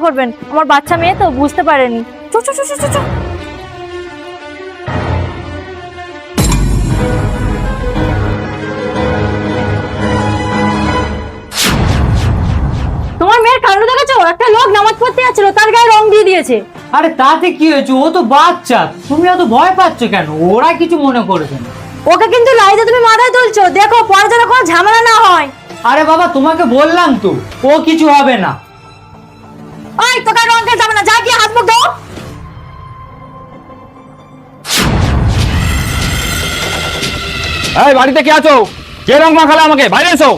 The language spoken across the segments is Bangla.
করবেন, আমার বাচ্চা মেয়ে তো বুঝতে পারেনি। চো চো চো চো চো। তোমার মেয়ের কাণ্ড দেখেছো? একটা লোক নামাজ পড়তে যাচ্ছিল, তার গায়ে রং দিয়ে দিয়েছে। আরে তাতে কি হয়েছে, ও তো বাচ্চা, তুমি এত ভয় পাচ্ছ কেন? ওরা কিছু মনে করেছে না। ওকে কিন্তু লাইতে তুমি মাথায় তুলছো, দেখো পরে যেন কোনো ঝামেলা না হয়। আরে বাবা তোমাকে বললাম তো, ও কিছু হবে না। ওই তোকে রং খেলতে হবে না, যা গিয়ে হাত মুখ ধো। এই বাড়িতে কে আছো? কে রং মাখালে আমাকে? বাইরে এসো।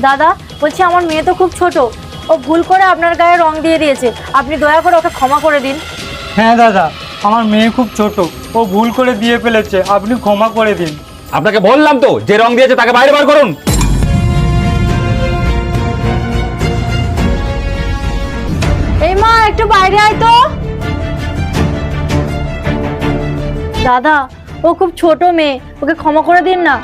দাদা বলছি, আমার মেয়ে তো খুব ছোট, ও ভুল করে আপনার গায়ে রং দিয়ে দিয়েছে, আপনি দয়া করে ওকে ক্ষমা করে দিন। হ্যাঁ দাদা, আমার মেয়ে খুব ছোট, ও ভুল করে দিয়ে ফেলেছে, আপনি ক্ষমা করে দিন। আপনাকে বললাম তো, যে রং দিয়েছে তাকে বাইরে বার করুন। এই মা, একটু বাইরে আয় তো। দাদা ও খুব ছোট মেয়ে, ওকে ক্ষমা করে দিন না।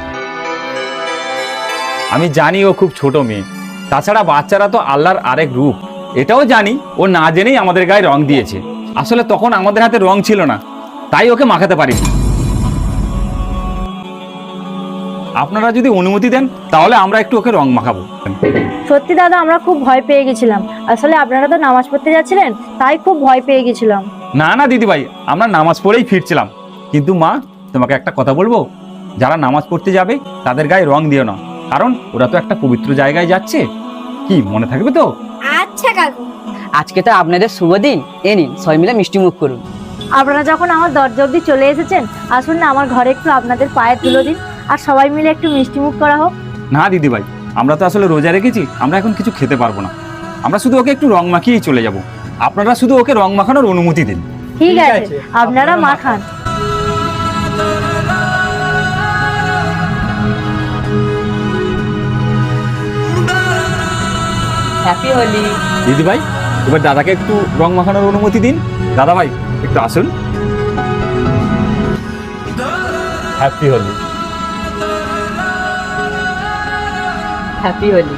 আমি জানি ও খুব ছোট মেয়ে, তাছাড়া বাচ্চারা তো আল্লাহর আরেক রূপ, এটাও জানি ও না জেনেই আমাদের গায়ে রং দিয়েছে। আসলে তখন আমাদের হাতে রং ছিল না, তাই ওকে মাখাতে পারিনি। আপনারা যদি অনুমতি দেন তাহলে আমরা একটু ওকে রং মাখাবো। সত্যি দাদা, আমরা খুব ভয় পেয়ে গেছিলাম, আসলে আপনারা তো নামাজ পড়তে যাচ্ছিলেন, তাই খুব ভয় পেয়ে গেছিলাম। না না দিদি ভাই, আমরা নামাজ পড়েই ফিরছিলাম। কিন্তু মা, তোমাকে একটা কথা বলবো, যারা নামাজ পড়তে যাবে তাদের গায়ে রং দিও না, কারণ ওরা তো একটা পবিত্র জায়গায় যাচ্ছে। কি মনে থাকবে তো? আচ্ছা কাকু। আজকে তো আপনাদের শুভ দিন, এ নিন সবাই মিলে মিষ্টি মুখ করুন। আপনারা যখন আমার দরজা অব্দি চলে এসেছেন, আসুন না আমার ঘরে একটু আপনাদের পায়ে তুলে দিন, আর সবাই মিলে একটু মিষ্টি মুখ করা হোক। না দিদি ভাই, আমরা তো আসলে রোজা রেখেছি, আমরা এখন কিছু খেতে পারবো না, আমরা শুধু ওকে একটু রং মাখিয়েই চলে যাব। আপনারা শুধু ওকে রং মাখানোর অনুমতি দিন। ঠিক আছে, আপনারা মাখান। হ্যাপি হোলি। দিদি ভাই, এবার দাদাকে একটু রং মাখানোর অনুমতি দিন। দাদা ভাই একটু আসুন। হ্যাপি হোলি। হ্যাপি হোলি।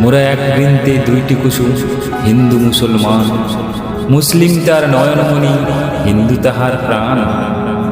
মোরা এক বৃন্তে দুইটি কুসুম, হিন্দু মুসলমান। মুসলিম তার নয়নমণি, হিন্দু তাহার প্রাণ।